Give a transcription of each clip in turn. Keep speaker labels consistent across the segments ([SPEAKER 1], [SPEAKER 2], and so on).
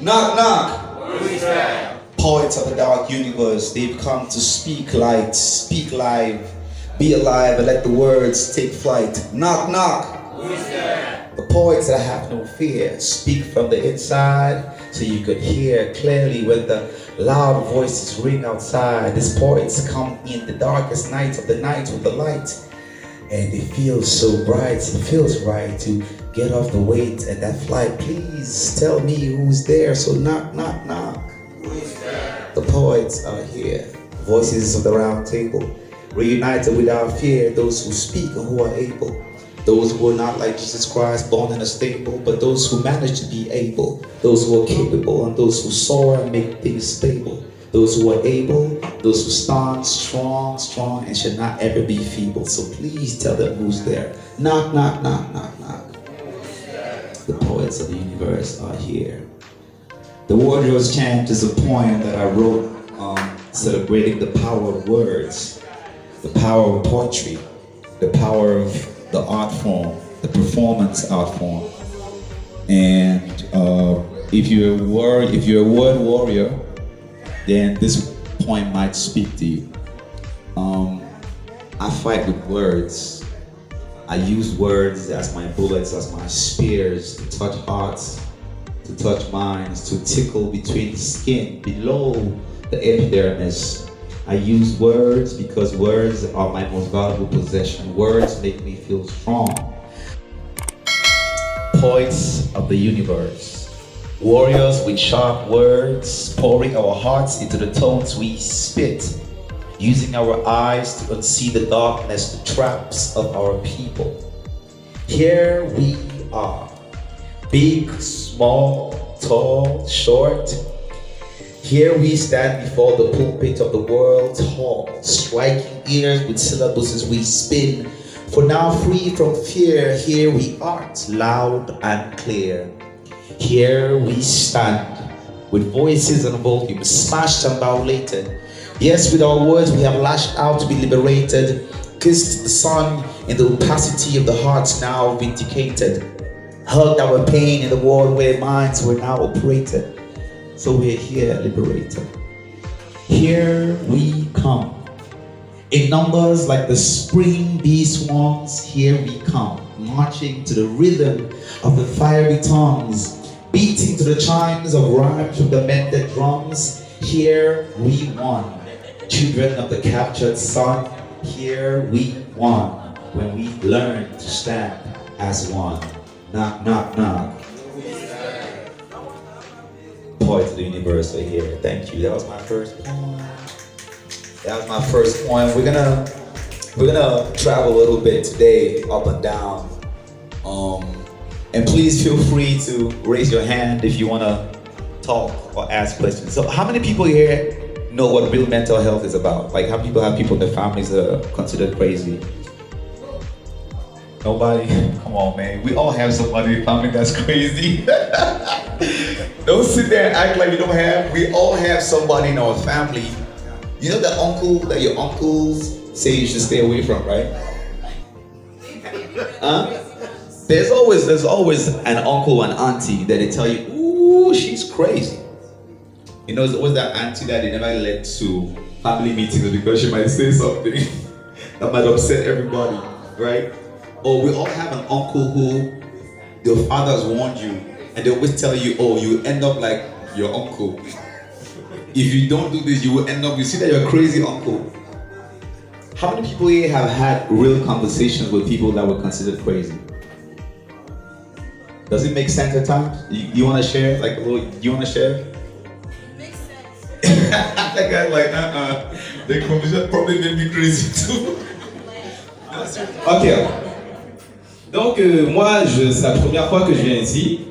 [SPEAKER 1] Knock, knock. Who's there? Poets of the dark universe, they've come to speak light, speak live, be alive and let the words take flight. Knock, knock. Who's there? The poets that have no fear speak from the inside so you could hear clearly when the loud voices ring outside. These poets come in the darkest nights of the night with the light, and it feels so bright, it feels right to get off the weight and that flight. Please tell me who's there, so knock, knock, knock. Who's there? The poets are here, voices of the round table, reunited without fear, those who speak and who are able. Those who are not like Jesus Christ, born in a stable, but those who manage to be able, those who are capable, and those who soar and make things stable. Those who are able, those who stand strong, strong, and should not ever be feeble. So please tell them who's there. Knock, knock, knock, knock, knock. The poets of the universe are here. The Warrior's Chant is a poem that I wrote celebrating the power of words, the power of poetry, the power of the art form, the performance art form. And if you're a word warrior, then this poem might speak to you. I fight with words. I use words as my bullets, as my spears, to touch hearts, to touch minds, to tickle between the skin, below the epidermis. I use words because words are my most valuable possession. Words make me feel strong. Poets of the universe, warriors with sharp words, pouring our hearts into the tones we spit, using our eyes to unsee the darkness, the traps of our people. Here we are, big, small, tall, short. Here we stand before the pulpit of the world's hall, striking ears with syllabuses we spin. For now free from fear, here we art, loud and clear. Here we stand, with voices and volumes smashed and violated. Yes, with our words we have lashed out to be liberated, kissed the sun in the opacity of the hearts now vindicated, hugged our pain in the world where minds were now operated. So we're here, liberated. Here we come. In numbers like the spring bee swarms, here we come, marching to the rhythm of the fiery tongues, beating to the chimes of rhymes from the mended drums. Here we won, children of the captured sun. Here we won, when we learned to stand as one. Knock, knock, knock. Poets of the universe are here. Thank you. That was my first poem. That was my first poem. We're gonna travel a little bit today, up and down. And please feel free to raise your hand if you wanna talk or ask questions. So, how many people here know what real mental health is about? Like, how many people have people in their families that are considered crazy? Nobody? Come on, man. We all have somebody in the family that's crazy. Don't sit there and act like you don't have. We all have somebody in our family. You know that uncle that your uncles say you should stay away from, right? Huh? There's always an uncle and auntie that they tell you, ooh, she's crazy. You know, there's always that auntie that they never let to family meetings because she might say something that might upset everybody, right? Or we all have an uncle who your father's warned you, and they always tell you, oh, you end up like your uncle. If you don't do this, you will end up, you see that you're a crazy uncle. How many people here have had real conversations with people that were considered crazy? Does it make sense at times? You want to share? Like a little, you want to share?
[SPEAKER 2] It makes sense.
[SPEAKER 1] That guy's like, the conversation probably made me crazy too.
[SPEAKER 3] Ok. Donc moi, c'est la première fois que je viens ici.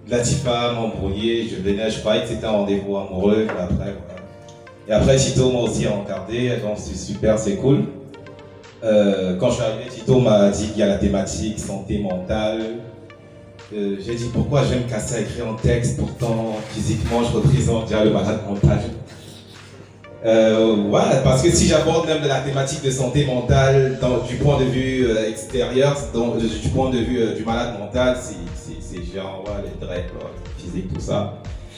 [SPEAKER 3] Latifa m'a embrouillé, je venais, je croyais que c'était un rendez-vous amoureux, mais après, voilà. Et après, Tito m'a aussi encadré, donc c'est super, c'est cool. Quand je suis arrivé, Tito m'a dit qu'il y a la thématique santé mentale. J'ai dit pourquoi je vais me casser à écrire un texte, pourtant physiquement je représente déjà le malade mental. Voilà, parce que si j'aborde même de la thématique de santé mentale du point de vue extérieur, donc, du point de vue du malade mental, c'est genre les dreads, physique, tout ça.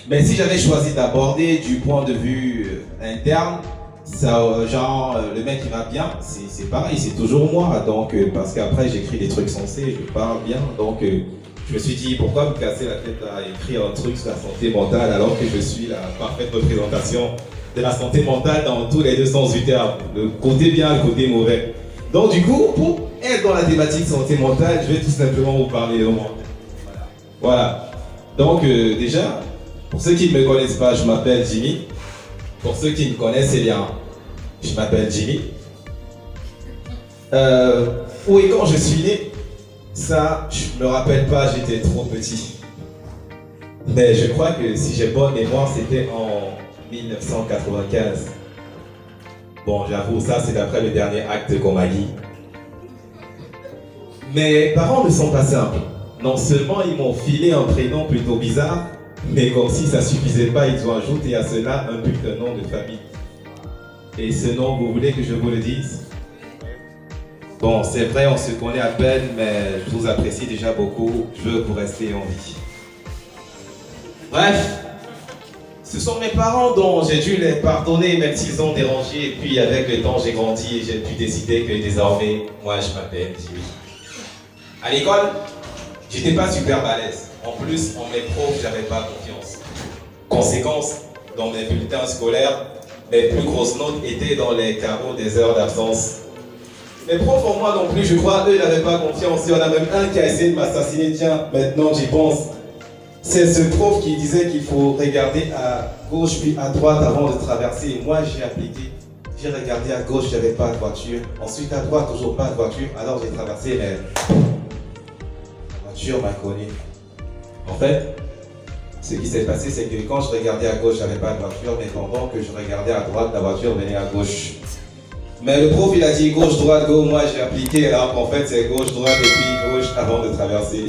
[SPEAKER 3] Mais si j'avais choisi d'aborder du point de vue interne, ça, genre le mec il va bien, c'est pareil, c'est toujours moi. Donc, parce qu'après j'écris des trucs sensés, je parle bien. Donc, je me suis dit pourquoi me casser la tête à écrire un truc sur la santé mentale alors que je suis la parfaite représentation de la santé mentale dans tous les deux sens du terme, le côté bien, le côté mauvais. Donc du coup, pour être dans la thématique santé mentale, je vais tout simplement vous parler de moi. Voilà. Donc déjà, pour ceux qui ne me connaissent pas, je m'appelle Jimmy. Pour ceux qui me connaissent, eh bien, je m'appelle Jimmy. Où et quand je suis né, ça, je me rappelle pas, j'étais trop petit. Mais je crois que si j'ai bonne mémoire, c'était en 1995. Bon, j'avoue, ça c'est d'après le dernier acte qu'on m'a dit. Mes parents ne sont pas simples. Non seulement ils m'ont filé un prénom plutôt bizarre, mais comme si ça suffisait pas, ils ont ajouté à cela un putain de nom de famille. Et ce nom, vous voulez que je vous le dise? Bon, c'est vrai, on se connaît à peine, mais je vous apprécie déjà beaucoup. Je veux que vous restiez en vie. Bref. Ce sont mes parents dont j'ai dû les pardonner même s'ils ont dérangé. Et puis avec le temps, j'ai grandi et j'ai pu décider que désormais, moi je m'appelle Jimmy. À l'école, j'étais pas super balèze. En plus, en mes profs, j'avais pas confiance. Conséquence, dans mes bulletins scolaires, mes plus grosses notes étaient dans les carreaux des heures d'absence. Mes profs en moi non plus, je crois, eux n'avaient pas confiance. Il y en a même un qui a essayé de m'assassiner. Tiens, maintenant j'y pense. C'est ce prof qui disait qu'il faut regarder à gauche puis à droite avant de traverser. Et moi, j'ai appliqué. J'ai regardé à gauche, il n'y avait pas de voiture. Ensuite, à droite, toujours pas de voiture. Alors, j'ai traversé, mais la voiture m'a connu. En fait, ce qui s'est passé, c'est que quand je regardais à gauche, il n'y avait pas de voiture. Mais pendant que je regardais à droite, la voiture venait à gauche. Mais le prof, il a dit gauche, droite, go. Moi, j'ai appliqué. Alors qu'en fait, c'est gauche, droite et puis gauche avant de traverser.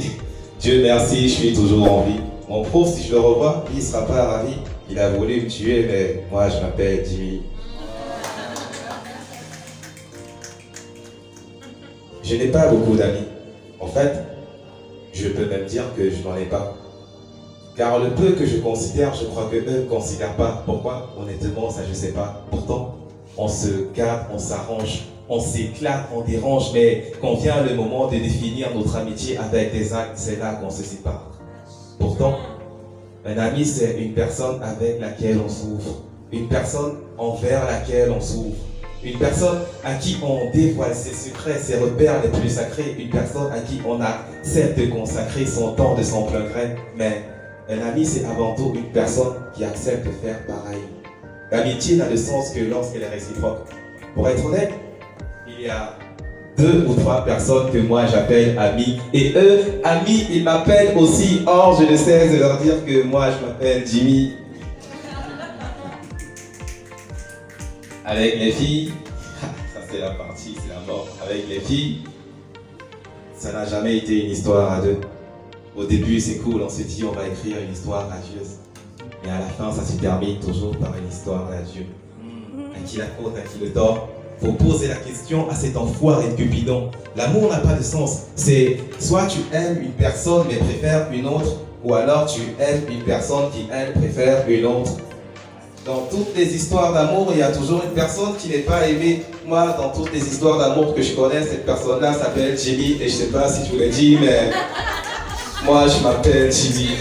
[SPEAKER 3] Dieu merci, je suis toujours en vie. Mon prof, si je le revois, il ne sera pas ravi. Il a voulu me tuer, mais moi, je m'appelle Jimmy. Je n'ai pas beaucoup d'amis. En fait, je peux même dire que je n'en ai pas. Car le peu que je considère, je crois que eux ne considèrent pas. Pourquoi? Honnêtement, ça je ne sais pas. Pourtant, on se garde, on s'arrange. On s'éclate, on dérange, mais quand vient le moment de définir notre amitié avec des actes, c'est là qu'on se sépare. Pourtant, un ami, c'est une personne avec laquelle on s'ouvre, une personne envers laquelle on s'ouvre, une personne à qui on dévoile ses secrets, ses repères les plus sacrés, une personne à qui on accepte de consacrer son temps de son plein gré. Mais un ami, c'est avant tout une personne qui accepte de faire pareil. L'amitié n'a de sens que lorsqu'elle est réciproque. Pour être honnête, il y a 2 ou 3 personnes que moi j'appelle amis. Et eux, amis, ils m'appellent aussi. Or, je ne cesse de leur dire que moi je m'appelle Jimmy. Avec les filles, ça c'est la partie, c'est la mort. Avec les filles, ça n'a jamais été une histoire à 2. Au début c'est cool, on s'est dit on va écrire une histoire radieuse. Mais à la fin ça se termine toujours par une histoire d'adieu. À qui la faute, à qui le tort? Faut poser la question à cet enfoiré de Cupidon. L'amour n'a pas de sens. C'est soit tu aimes une personne mais préfères une autre, ou alors tu aimes une personne qui elle préfère une autre. Dans toutes les histoires d'amour, il y a toujours une personne qui n'est pas aimée. Moi, dans toutes les histoires d'amour que je connais, cette personne-là s'appelle Jimmy. Et je sais pas si je vous l'ai dit, mais moi je m'appelle Jimmy.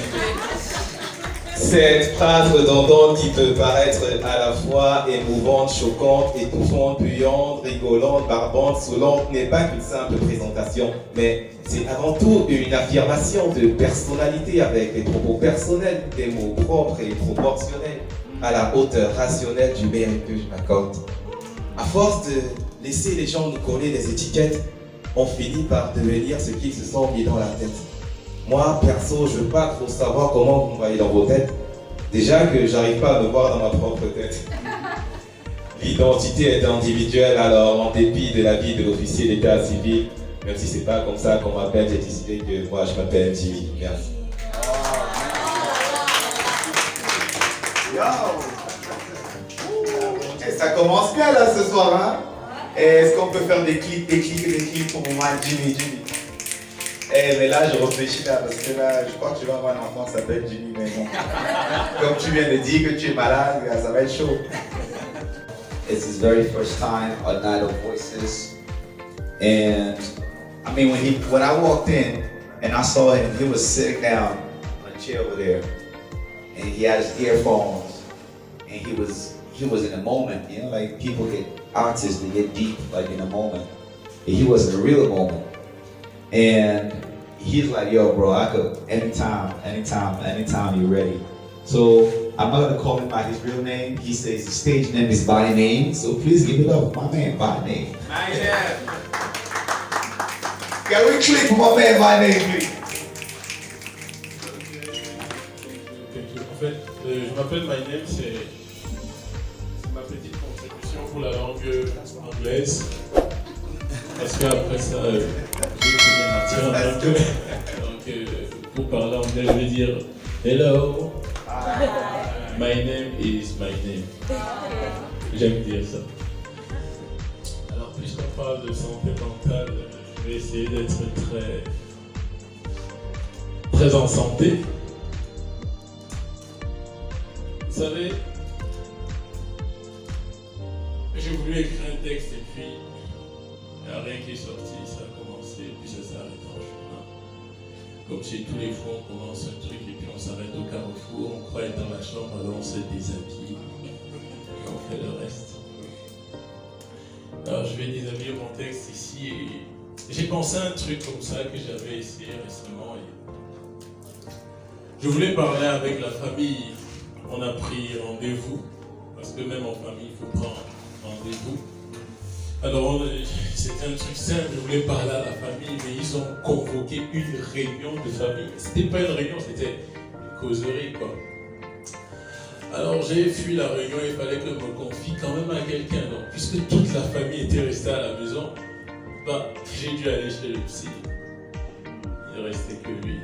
[SPEAKER 3] Cette phrase redondante qui peut paraître à la fois émouvante, choquante, étouffante, puante, rigolante, barbante, saoulante, n'est pas qu'une simple présentation, mais c'est avant tout une affirmation de personnalité avec des propos personnels, des mots propres et proportionnels, à la hauteur rationnelle du mérite que je m'accorde. À force de laisser les gens nous coller des étiquettes, on finit par devenir ce qu'ils se sont mis dans la tête. Moi, perso, je ne veux pas trop savoir comment vous me voyez dans vos têtes. Déjà que j'arrive pas à me voir dans ma propre tête. L'identité est individuelle, alors en dépit de l'avis de l'officier d'état civil, même si c'est pas comme ça qu'on m'appelle, j'ai décidé que moi je m'appelle Jimmy. Merci.
[SPEAKER 1] Ça commence bien là ce soir, hein? Est-ce qu'on peut faire des clips pour mon man Jimmy? Mais là, je réfléchis là, parce que là, je crois que tu vas avoir un enfant qui s'appelle Jimmy, mais bon. Comme tu viens de dire que tu es malade, ça va être chaud. It's his very first time on Night of Voices. And I mean, when I walked in and I saw him, he was sitting down on a chair over there, and he had his earphones, and he was in a moment, you know, like people artists, they get deep, like in a moment. And he was in a real moment. And he's like, yo, bro, I could, anytime you're ready. So I'm not gonna call him by his real name. He says his stage name is By Name. So please give it up, my man, By Name. Can we click for my man, By Name, please?
[SPEAKER 4] En fait, je m'appelle My Name, c'est ma petite contribution pour la langue anglaise. Parce qu'après ça, j'ai trouvé un matière un peu. Donc, pour parler anglais, je vais dire hello. My name is my name. J'aime dire ça. Alors, puisqu'on parle de santé mentale, je vais essayer d'être très en santé. Vous savez, j'ai voulu écrire un texte et puis il n'y a rien qui est sorti, ça a commencé et puis ça s'est arrêté en chemin. Comme chez tous les fois, on commence un truc et puis on s'arrête au carrefour, on croit être dans la chambre, alors on se déshabille et on fait le reste. Alors je vais déshabiller mon texte ici et j'ai pensé à un truc comme ça que j'avais essayé récemment. Je voulais parler avec la famille. On a pris rendez-vous, parce que même en famille, il faut prendre rendez-vous. Alors, c'était un truc simple, je voulais parler à la famille, mais ils ont convoqué une réunion de famille. C'était pas une réunion, c'était une causerie, quoi. Alors, j'ai fui la réunion, il fallait que je me confie quand même à quelqu'un. Donc, puisque toute la famille était restée à la maison, bah, j'ai dû aller chez le psy. Il ne restait que lui.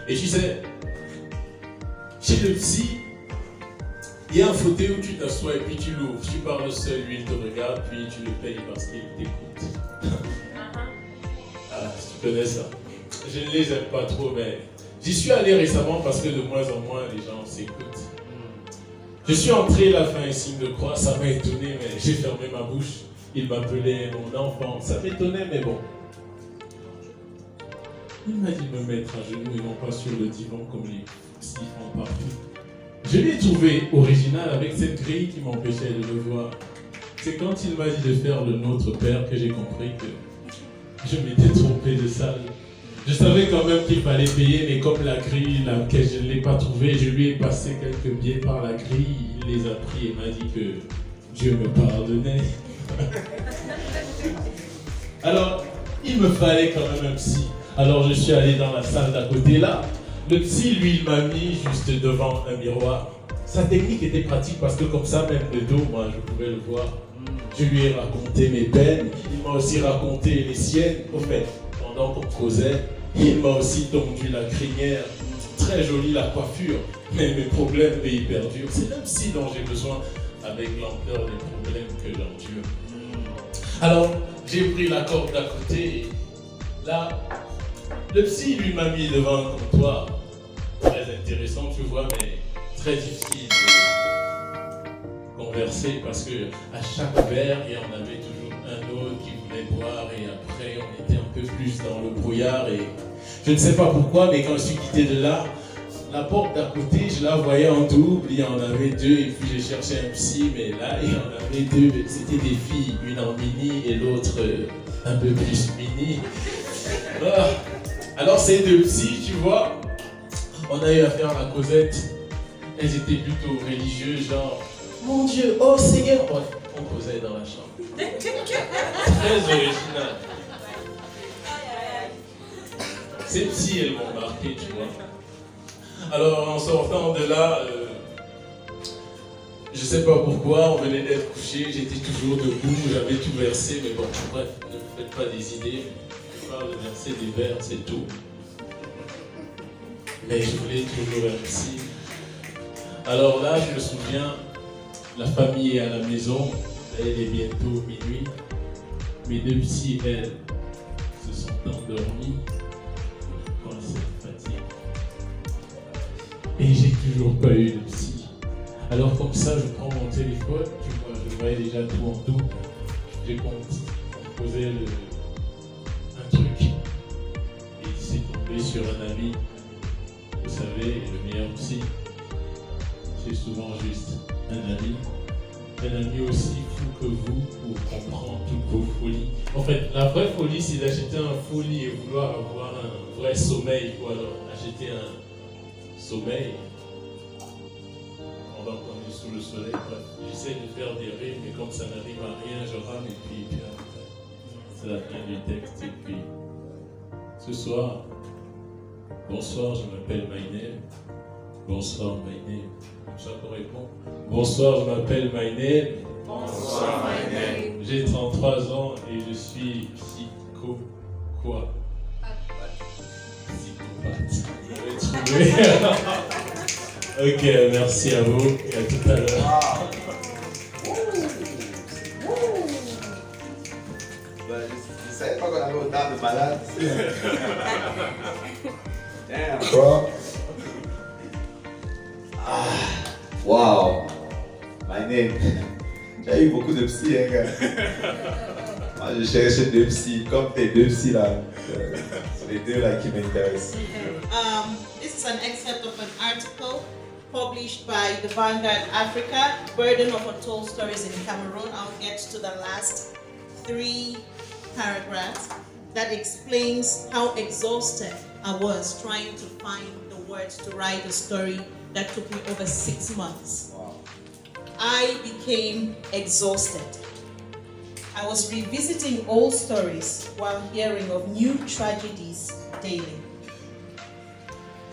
[SPEAKER 4] Et tu sais, chez le psy, il y a un fauteuil où tu t'assois et puis tu l'ouvres. Tu parles seul, lui il te regarde, puis tu le payes parce qu'il t'écoute. Ah, tu connais ça. Je ne les aime pas trop, mais j'y suis allé récemment parce que de moins en moins les gens s'écoutent. Je suis entré, il a fait un signe de croix, ça m'a étonné, mais j'ai fermé ma bouche. Il m'appelait mon enfant, ça m'étonnait, mais bon. Il m'a dit de me mettre à genoux et non pas sur le divan comme les psys font partout. Je l'ai trouvé original avec cette grille qui m'empêchait de le voir. C'est quand il m'a dit de faire le Notre Père que j'ai compris que je m'étais trompé de salle. Je savais quand même qu'il fallait payer, mais comme la grille laquelle je ne l'ai pas trouvée, je lui ai passé quelques billets par la grille, il les a pris et m'a dit que Dieu me pardonnait. Alors, il me fallait quand même un psy. Alors je suis allé dans la salle d'à côté là. Le psy, lui, il m'a mis juste devant un miroir. Sa technique était pratique parce que comme ça, même de dos, moi, je pouvais le voir. Je lui ai raconté mes peines. Il m'a aussi raconté les siennes. Au fait, pendant qu'on causait, il m'a aussi tondu la crinière. Très jolie la coiffure, mais mes problèmes étaient hyper durs. C'est un psy dont j'ai besoin avec l'ampleur des problèmes que j'endure. Alors, j'ai pris la corde d'à côté et là, le psy lui m'a mis devant un comptoir. Très intéressant, tu vois, mais très difficile de converser parce que à chaque verre, il y en avait toujours un autre qui voulait boire et après, on était un peu plus dans le brouillard et je ne sais pas pourquoi, mais quand je suis quitté de là, la porte d'à côté, je la voyais en double, il y en avait deux et puis j'ai cherché un psy, mais là, il y en avait deux, c'était des filles, une en mini et l'autre un peu plus mini. Ah. Alors ces deux psys, tu vois, on a eu à faire la causette. Elles étaient plutôt religieuses, genre, mon Dieu, oh Seigneur. Ouais, on causait dans la chambre. Très original. Ces psys, elles m'ont marqué, tu vois. Alors en sortant de là, je sais pas pourquoi, on venait d'être couché, j'étais toujours debout, j'avais tout versé, mais bon, bref, ne vous faites pas des idées. De verser des verres, c'est tout. Mais je voulais toujours un psy. Alors là, je me souviens, La famille est à la maison, elle est bientôt minuit. Mes deux psys, elles, se sont endormies quand c'est fatigue. Et j'ai toujours pas eu de psy. Alors comme ça, je prends mon téléphone, tu vois, je voyais déjà tout en double. J'ai composé un truc. Et il s'est tombé sur un ami. Vous savez, le meilleur psy, c'est souvent juste un ami. Un ami aussi fou que vous pour comprendre toutes vos folies. En fait, la vraie folie, c'est d'acheter un folie et vouloir avoir un vrai sommeil. Ou alors acheter un sommeil pendant qu'on est sous le soleil. Bref, j'essaie de faire des rimes, mais comme ça n'arrive à rien, je rame et puis après, c'est la fin du texte. Et puis, ce soir, bonsoir, je m'appelle Maïnel. Bonsoir, Maïnel. Comme ça qu'on répond. Bonsoir, je m'appelle Maïnel.
[SPEAKER 2] Bonsoir, Maïnel.
[SPEAKER 4] J'ai 33 ans et je suis psycho... quoi? Psychopathe. Vous avez trouvé? Ok, merci à vous et à tout à l'heure.
[SPEAKER 1] Je savais pas qu'on avait autant de malades. Damn, bro. Wow. My name. J'ai eu beaucoup de psy, hein, gars. Moi, je cherchais deux psys, comme tes deux psys là. C'est les deux là qui m'intéressent.
[SPEAKER 2] This is an excerpt of an article published by the Vanguard Africa, Burden of Untold Stories in Cameroon. I'll get to the last 3 paragraphs that explains how exhausted I was trying to find the words to write a story that took me over 6 months.
[SPEAKER 1] Wow.
[SPEAKER 2] I became exhausted. I was revisiting old stories while hearing of new tragedies daily.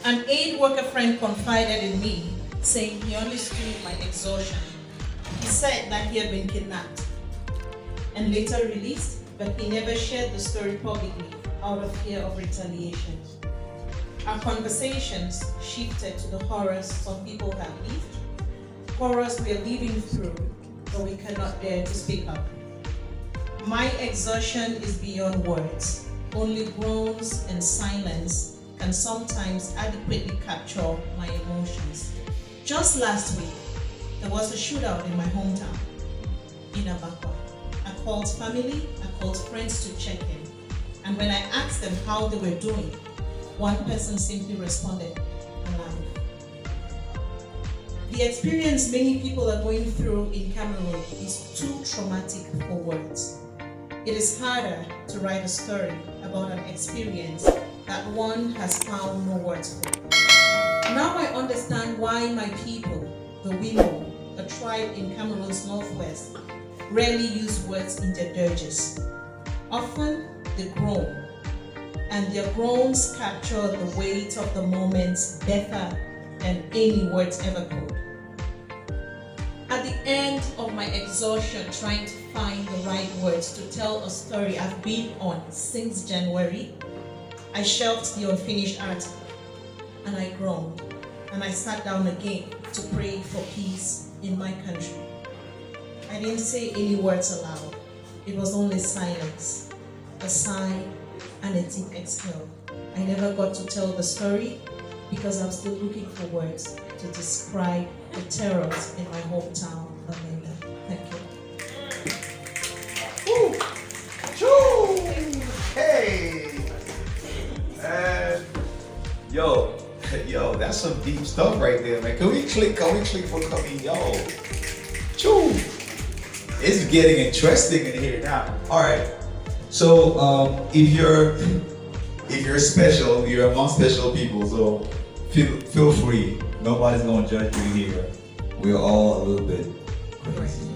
[SPEAKER 2] An aid worker friend confided in me, saying he understood my exhaustion. He said that he had been kidnapped and later released, but he never shared the story publicly out of fear of retaliation. Our conversations shifted to the horrors some people have lived, horrors we are living through, but we cannot dare to speak up. My exhaustion is beyond words. Only groans and silence can sometimes adequately capture my emotions. Just last week, there was a shootout in my hometown, in Abakwa. I called family, I called friends to check in. And when I asked them how they were doing, one person simply responded, alive. The experience many people are going through in Cameroon is too traumatic for words. It is harder to write a story about an experience that one has found no words for. Now I understand why my people, the Wimo, a tribe in Cameroon's northwest, rarely use words in their dirges. Often they groan, and their groans capture the weight of the moments better than any words ever could. At the end of my exhaustion trying to find the right words to tell a story I've been on since January, I shelved the unfinished article and I groaned, and I sat down again to pray for peace in my country. I didn't say any words aloud. It was only silence, a sigh, and a deep exhale. I never got to tell the story because I'm still looking for words to describe the terrors in my hometown, Amanda. Thank you.
[SPEAKER 1] Woo! Hey! Yo, that's some deep stuff right there, man. Can we click for coming? Yo. Choo! It's getting interesting in here now. Alright. So if you're special, you're among special people, so feel free. Nobody's gonna judge you here. We're all a little bit crazy.